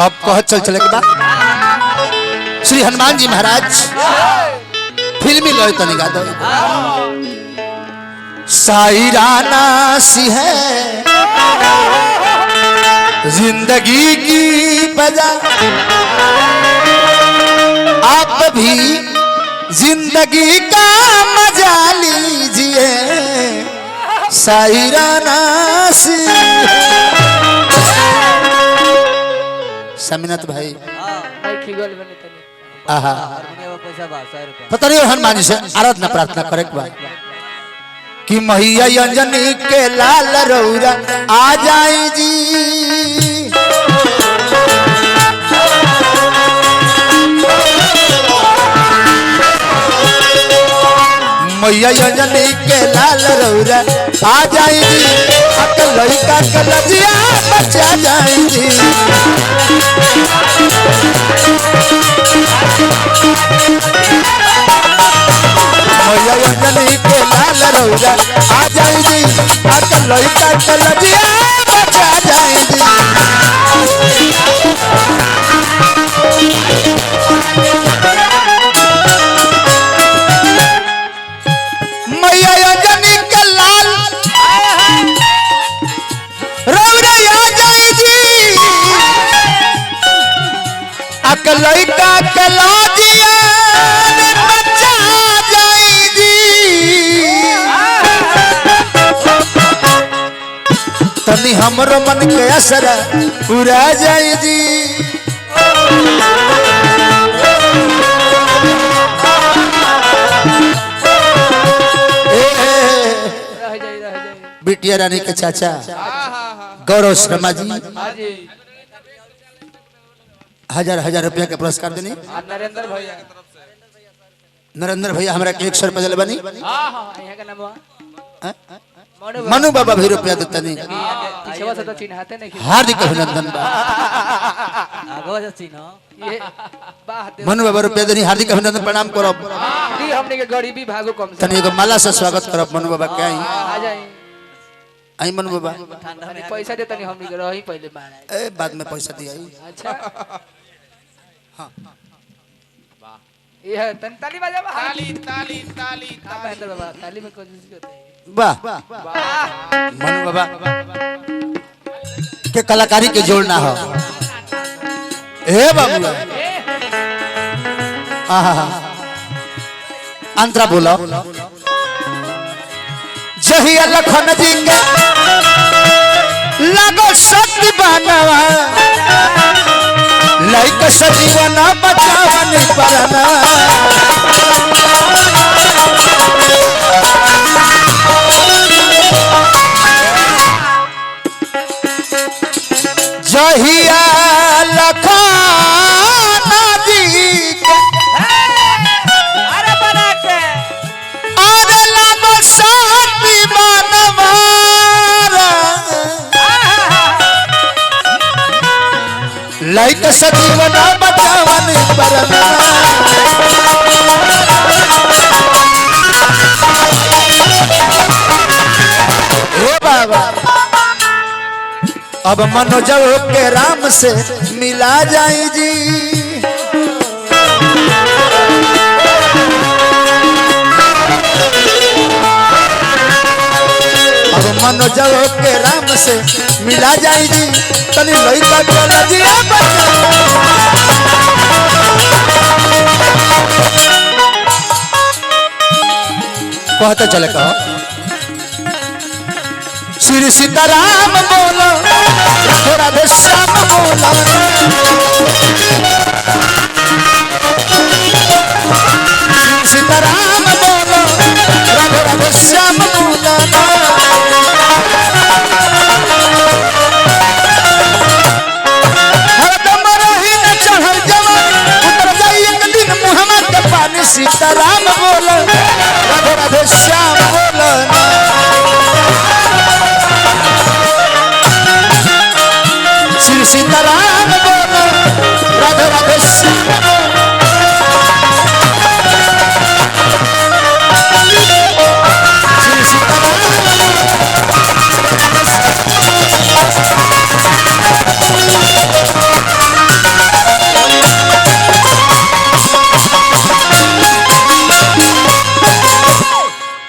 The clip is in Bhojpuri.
अब कह चले के बाद श्री हनुमान जी महाराज फिल्मी लय तो निगा दो सायराना सी है जिंदगी की वजह आप भी जिंदगी का मजा लीजिए सायराना सी समीनाथ भाई पता नहीं हनुमान जी से आराधना प्रार्थना करे कि मैया अंजनी के लाल रौरा आ जाए जी मैया अंजनी के लाल रौरा आ जाए जी लड़का कलजिया बचा जाए जी मैया अंजनी के लाल रौरा आ जाए जी लड़का कलजिया बचा जाए जी मैया अंजनी के लाल रौरा आ जाए जी लड़का कलजिया बचा जाए जी तनी हमरो मन के असर पूरा जाए जी बिटिया रानी के चाचा गौरव शर्मा जी हजार रुपया के पुरस्कार देनी नरेंद्र भैया हमारा 100 रुपया दिल बनी मनु बाबा भी रुपया देता नहीं हार्दिक अभिनंदन मनु बाबा रुपया देनी हार्दिक अभिनंदन प्रणाम करो तनी एगो माला से स्वागत करो मनु बाबा के आई मनु बाबा पैसा देता नहीं हमनी के रही पहले ए बाद में पैसा दिया अच्छा हां ये है ताली बजा ताली महेंद्र बाबा ताली में कोशिश करते हैं वाह मनु बाबा के कलाकारी के जोड़ना हो ए बाबू आहा अंतरा बोलो जहिया लखन जी के लगो सत्य बनवा लाइक सजीवना बचावन परना जहिया लखन जी के अरे बना के अरे लगो सत्य बनवा लाइक सजीवना बचावन परना हे बाबा अब मनोजव के राम से मिला जाए जी अब मनोजव के राम से मिला जाए जी तनी लइका कलजिया कहते चले कहो श्री सीताराम बोलो राधे श्याम बोलो सीताराम बोलो राधे श्याम बोलो सीताराम बोलो राधे श्याम बोलो श्री सीताराम